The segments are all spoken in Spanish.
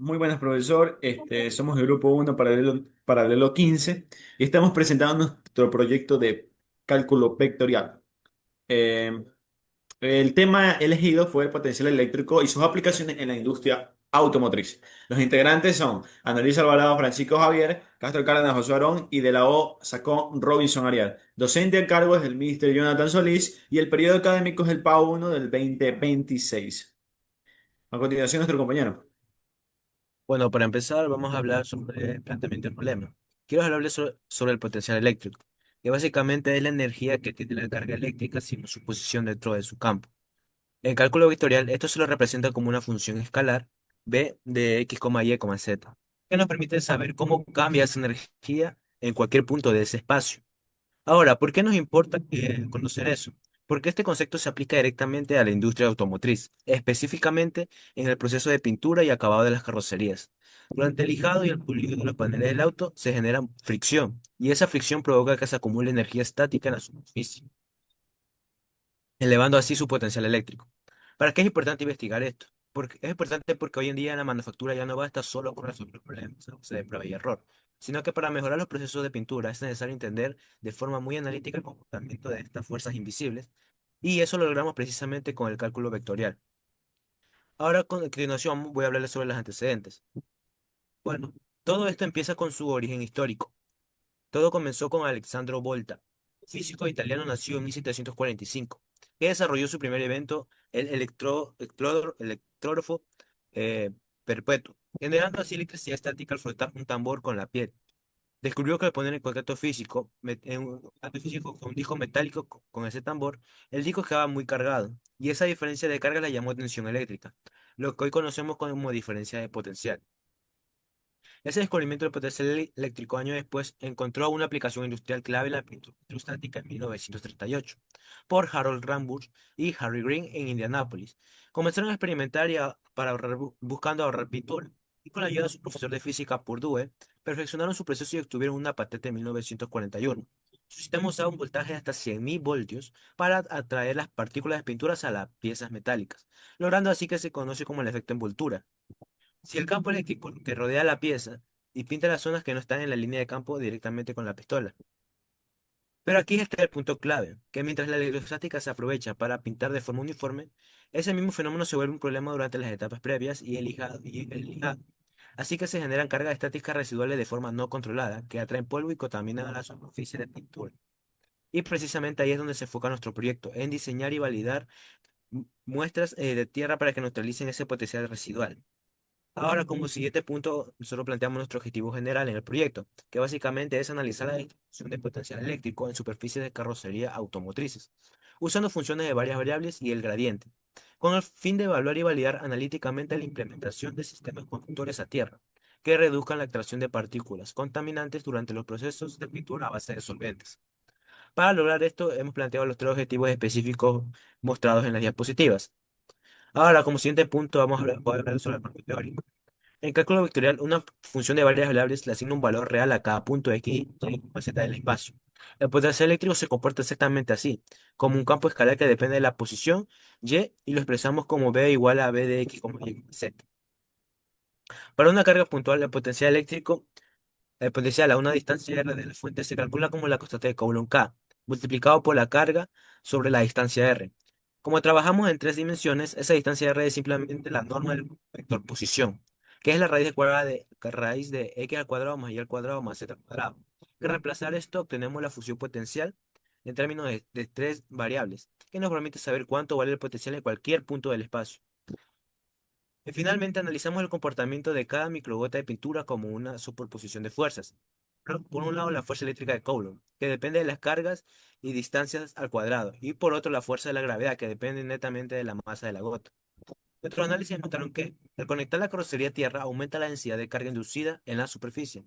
Muy buenas, profesor. Somos el grupo 1 paralelo 15 y estamos presentando nuestro proyecto de cálculo vectorial. Eh, el tema elegido fue el potencial eléctrico y sus aplicaciones en la industria automotriz. Los integrantes son Annalisa Alvarado, Francisco Javier, Castro Cárdenas, José Arón y de la O Sacón Robinson Ariel. Docente a cargo es el Mr. Jonathan Solís y el periodo académico es el PAU 1 del 2026. A continuación, nuestro compañero. Bueno, para empezar, vamos a hablar sobre el planteamiento del problema. Quiero hablarles sobre el potencial eléctrico, que básicamente es la energía que tiene la carga eléctrica sin su posición dentro de su campo. En cálculo vectorial, esto se lo representa como una función escalar b de x, y, z, que nos permite saber cómo cambia esa energía en cualquier punto de ese espacio. Ahora, ¿por qué nos importa conocer eso? Porque este concepto se aplica directamente a la industria automotriz, específicamente en el proceso de pintura y acabado de las carrocerías. Durante el lijado y el pulido de los paneles del auto se genera fricción, y esa fricción provoca que se acumule energía estática en la superficie, elevando así su potencial eléctrico. ¿Para qué es importante investigar esto? Porque es importante porque hoy en día la manufactura ya no basta solo con resolver problemas, o sea, de prueba y error, sino que para mejorar los procesos de pintura es necesario entender de forma muy analítica el comportamiento de estas fuerzas invisibles, y eso lo logramos precisamente con el cálculo vectorial. Ahora, con continuación, voy a hablarles sobre los antecedentes. Bueno, todo esto empieza con su origen histórico. Todo comenzó con Alessandro Volta, físico italiano nacido en 1745, que desarrolló su primer invento, el electrógrafo eh, perpetuo, generando así electricidad estática al frotar un tambor con la piel. Descubrió que al poner en contacto físico, en un contacto físico con un disco metálico con ese tambor, el disco quedaba muy cargado, y esa diferencia de carga la llamó tensión eléctrica, lo que hoy conocemos como diferencia de potencial. Ese descubrimiento del potencial eléctrico años después encontró una aplicación industrial clave en la pintura electrostática en 1938 por Harold Rambusch y Harry Green en Indianápolis. Comenzaron a experimentar para ahorrar, buscando ahorrar pintura, y con la ayuda de su profesor de física Purdue, perfeccionaron su proceso y obtuvieron una patente en 1941. Su sistema usaba un voltaje de hasta 100.000 voltios para atraer las partículas de pinturas a las piezas metálicas, logrando así que se conoce como el efecto envoltura. Si el campo eléctrico que rodea la pieza y pinta las zonas que no están en la línea de campo directamente con la pistola. Pero aquí está el punto clave, que mientras la electrostática se aprovecha para pintar de forma uniforme, ese mismo fenómeno se vuelve un problema durante las etapas previas y el lijado. Así que se generan cargas estáticas residuales de forma no controlada, que atraen polvo y contaminan a la superficie de pintura. Y precisamente ahí es donde se enfoca nuestro proyecto, en diseñar y validar muestras de tierra para que neutralicen ese potencial residual. Ahora, como siguiente punto, nosotros planteamos nuestro objetivo general en el proyecto, que básicamente es analizar la distribución de potencial eléctrico en superficies de carrocería automotrices, usando funciones de varias variables y el gradiente, con el fin de evaluar y validar analíticamente la implementación de sistemas conductores a tierra, que reduzcan la extracción de partículas contaminantes durante los procesos de pintura a base de solventes. Para lograr esto, hemos planteado los tres objetivos específicos mostrados en las diapositivas. Ahora, como siguiente punto, voy a hablar sobre el marco teórico. En cálculo vectorial, una función de varias variables le asigna un valor real a cada punto x, y z del espacio. El potencial eléctrico se comporta exactamente así, como un campo escalar que depende de la posición y lo expresamos como b igual a b de x, y, z. Para una carga puntual, el potencial a una distancia r de la fuente se calcula como la constante de Coulomb K, multiplicado por la carga sobre la distancia r. Como trabajamos en tres dimensiones, esa distancia r es simplemente la norma del vector posición, que es la raíz de x al cuadrado más y al cuadrado más z al cuadrado. Al reemplazar esto, obtenemos la función potencial en términos de tres variables, que nos permite saber cuánto vale el potencial en cualquier punto del espacio. Y finalmente analizamos el comportamiento de cada microgota de pintura como una superposición de fuerzas. Por un lado, la fuerza eléctrica de Coulomb, que depende de las cargas y distancias al cuadrado, y por otro, la fuerza de la gravedad, que depende netamente de la masa de la gota. Nuestros análisis mostraron que, al conectar la carrocería a tierra, aumenta la densidad de carga inducida en la superficie,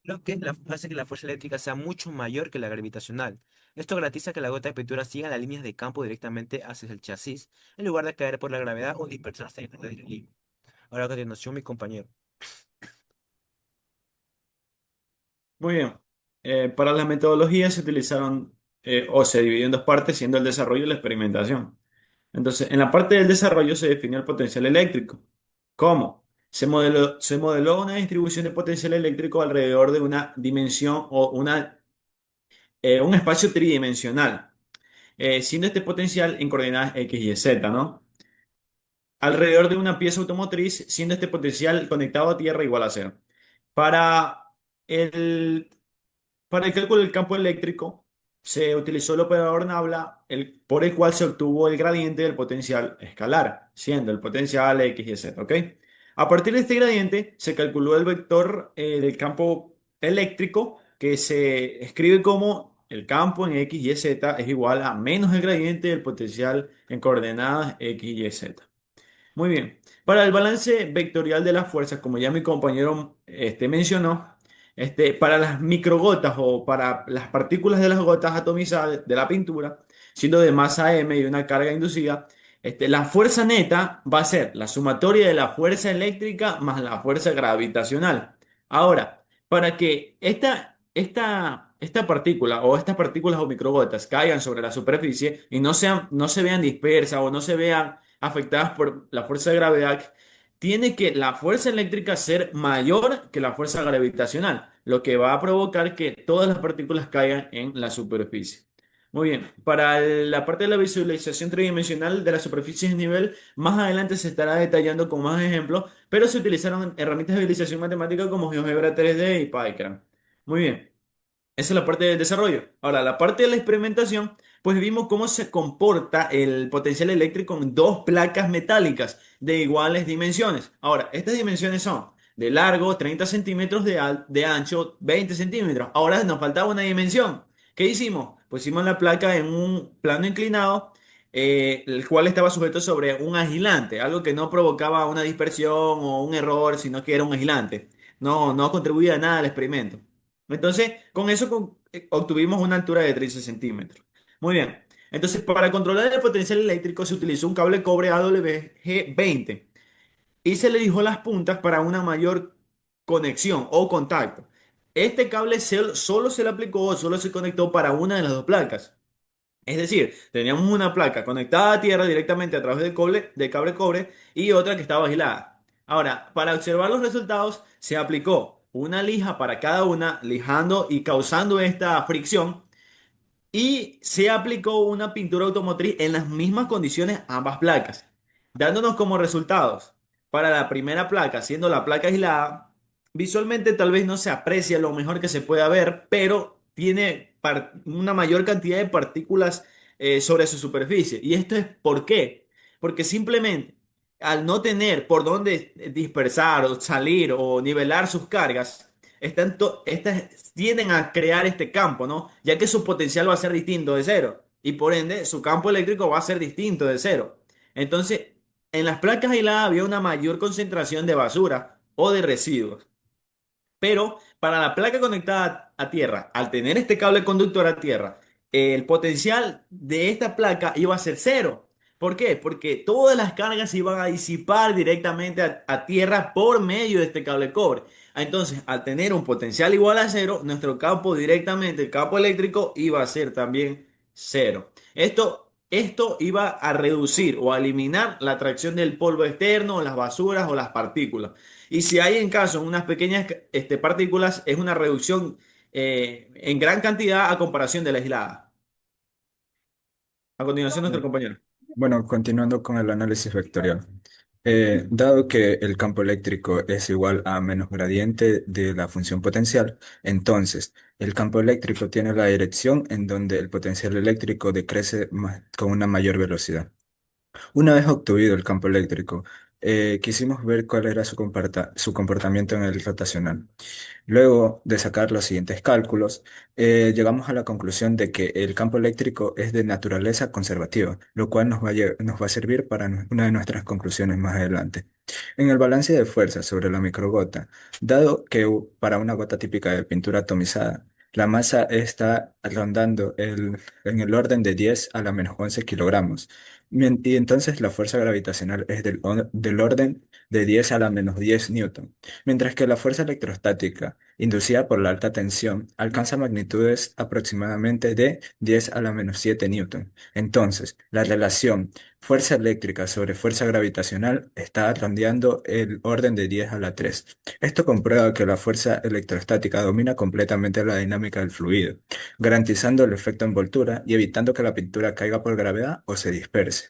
lo que hace que la fuerza eléctrica sea mucho mayor que la gravitacional. Esto garantiza que la gota de pintura siga las líneas de campo directamente hacia el chasis, en lugar de caer por la gravedad o dispersarse en el aire libre. Ahora a continuación, mi compañero. Muy bien. Para las metodologías se utilizaron o se dividió en dos partes, siendo el desarrollo y la experimentación. Entonces, en la parte del desarrollo se definió el potencial eléctrico. ¿Cómo? Se modeló una distribución de potencial eléctrico alrededor de una dimensión o un espacio tridimensional, siendo este potencial en coordenadas X y Z, ¿no? Alrededor de una pieza automotriz, siendo este potencial conectado a tierra igual a cero. Para el, para el cálculo del campo eléctrico, se utilizó el operador Nabla, por el cual se obtuvo el gradiente del potencial escalar, siendo el potencial X y Z, ¿ok? A partir de este gradiente, se calculó el vector del campo eléctrico, que se escribe como el campo en X y Z es igual a menos el gradiente del potencial en coordenadas X y Z. Muy bien. Para el balance vectorial de las fuerzas, como ya mi compañero mencionó, para las microgotas o para las partículas de las gotas atomizadas de la pintura, siendo de masa m y una carga inducida, la fuerza neta va a ser la sumatoria de la fuerza eléctrica más la fuerza gravitacional. Ahora, para que esta partícula o estas partículas o microgotas caigan sobre la superficie y no se vean dispersas o no se vean afectadas por la fuerza de gravedad, tiene que la fuerza eléctrica ser mayor que la fuerza gravitacional, lo que va a provocar que todas las partículas caigan en la superficie. Muy bien, para la parte de la visualización tridimensional de la superficie de nivel, más adelante se estará detallando con más ejemplos, pero se utilizaron herramientas de visualización matemática como GeoGebra 3D y PyCharm. Muy bien. Esa es la parte del desarrollo. Ahora, la parte de la experimentación, pues vimos cómo se comporta el potencial eléctrico en dos placas metálicas de iguales dimensiones. Ahora, estas dimensiones son de largo 30 centímetros, de ancho 20 centímetros. Ahora nos faltaba una dimensión. ¿Qué hicimos? Pusimos la placa en un plano inclinado, el cual estaba sujeto sobre un aislante, algo que no provocaba una dispersión o un error, sino que era un aislante. No contribuía a nada al experimento. Entonces, con eso obtuvimos una altura de 13 centímetros. Muy bien. Entonces, para controlar el potencial eléctrico se utilizó un cable cobre AWG-20 y se le lijó las puntas para una mayor conexión o contacto. Este cable solo se le aplicó o solo se conectó para una de las dos placas. Es decir, teníamos una placa conectada a tierra directamente a través del cable cobre y otra que estaba aislada. Ahora, para observar los resultados, se aplicó una lija para cada una, lijando y causando esta fricción y se aplicó una pintura automotriz en las mismas condiciones a ambas placas, dándonos como resultados para la primera placa, siendo la placa aislada, visualmente tal vez no se aprecia lo mejor que se pueda ver, pero tiene una mayor cantidad de partículas sobre su superficie. ¿Y esto es por qué? Porque simplemente al no tener por dónde dispersar o salir o nivelar sus cargas, estas tienden a crear este campo, ¿no? Ya que su potencial va a ser distinto de cero y por ende su campo eléctrico va a ser distinto de cero. Entonces, en las placas aisladas había una mayor concentración de basura o de residuos. Pero para la placa conectada a tierra, al tener este cable conductor a tierra, el potencial de esta placa iba a ser cero. ¿Por qué? Porque todas las cargas se iban a disipar directamente a tierra por medio de este cable cobre. Entonces, al tener un potencial igual a cero, nuestro campo directamente, el campo eléctrico, iba a ser también cero. Esto iba a reducir o a eliminar la atracción del polvo externo, las basuras o las partículas. Y si hay en caso unas pequeñas partículas, es una reducción en gran cantidad a comparación de la aislada. A continuación, nuestro compañero. Bueno, continuando con el análisis vectorial. Dado que el campo eléctrico es igual a menos gradiente de la función potencial, entonces el campo eléctrico tiene la dirección en donde el potencial eléctrico decrece con una mayor velocidad. Una vez obtenido el campo eléctrico, quisimos ver cuál era su comportamiento en el rotacional. Luego de sacar los siguientes cálculos, llegamos a la conclusión de que el campo eléctrico es de naturaleza conservativa, lo cual nos va a servir para una de nuestras conclusiones más adelante. En el balance de fuerzas sobre la microgota, dado que para una gota típica de pintura atomizada, la masa está rondando en el orden de 10 a la menos 11 kilogramos, Y entonces la fuerza gravitacional es del orden de 10 a la menos 10 newton, mientras que la fuerza electrostática inducida por la alta tensión alcanza magnitudes aproximadamente de 10 a la menos 7 newton. Entonces, la relación fuerza eléctrica sobre fuerza gravitacional está rondeando el orden de 10 a la 3. Esto comprueba que la fuerza electrostática domina completamente la dinámica del fluido, garantizando el efecto envoltura y evitando que la pintura caiga por gravedad o se disperse.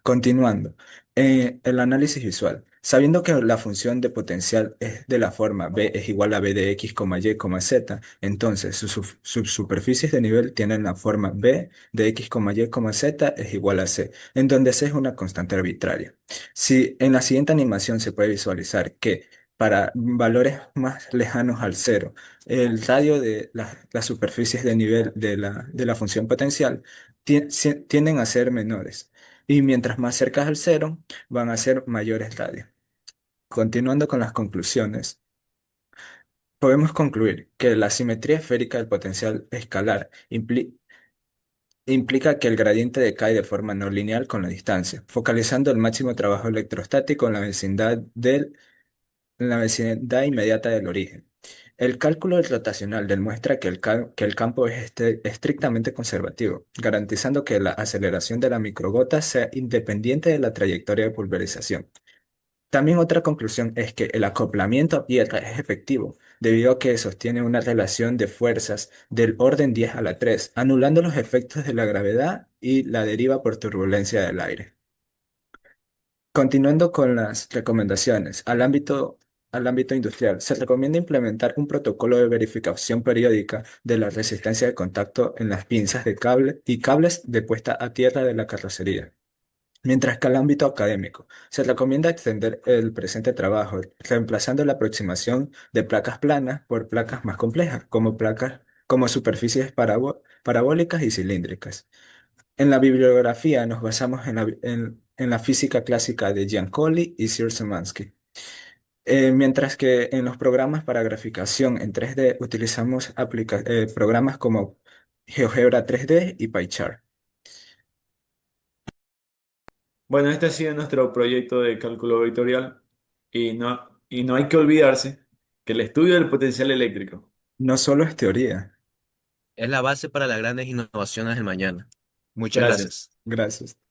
Continuando, el análisis visual. Sabiendo que la función de potencial es de la forma B es igual a B de X, Y, Z, entonces sus superficies de nivel tienen la forma B de X, Y, Z es igual a C, en donde C es una constante arbitraria. Si en la siguiente animación se puede visualizar que para valores más lejanos al cero, el radio de las superficies de nivel de la función potencial tienden a ser menores. Y mientras más cerca al cero, van a ser mayores radios. Continuando con las conclusiones, podemos concluir que la simetría esférica del potencial escalar implica que el gradiente decae de forma no lineal con la distancia, focalizando el máximo trabajo electrostático en la vecindad inmediata del origen. El cálculo rotacional demuestra que que el campo es estrictamente conservativo, garantizando que la aceleración de la microgota sea independiente de la trayectoria de pulverización. También otra conclusión es que el acoplamiento a tierra es efectivo, debido a que sostiene una relación de fuerzas del orden 10 a la 3, anulando los efectos de la gravedad y la deriva por turbulencia del aire. Continuando con las recomendaciones al ámbito industrial, se recomienda implementar un protocolo de verificación periódica de la resistencia de contacto en las pinzas de cable y cables de puesta a tierra de la carrocería. Mientras que al ámbito académico, se recomienda extender el presente trabajo, reemplazando la aproximación de placas planas por placas más complejas, como superficies parabólicas y cilíndricas. En la bibliografía nos basamos en la física clásica de Giancoli y Szymanski. Mientras que en los programas para graficación en 3D utilizamos programas como GeoGebra 3D y PyChart. Bueno, este ha sido nuestro proyecto de cálculo vectorial y no hay que olvidarse que el estudio del potencial eléctrico. No solo es teoría. Es la base para las grandes innovaciones del mañana. Muchas Gracias. gracias. Gracias.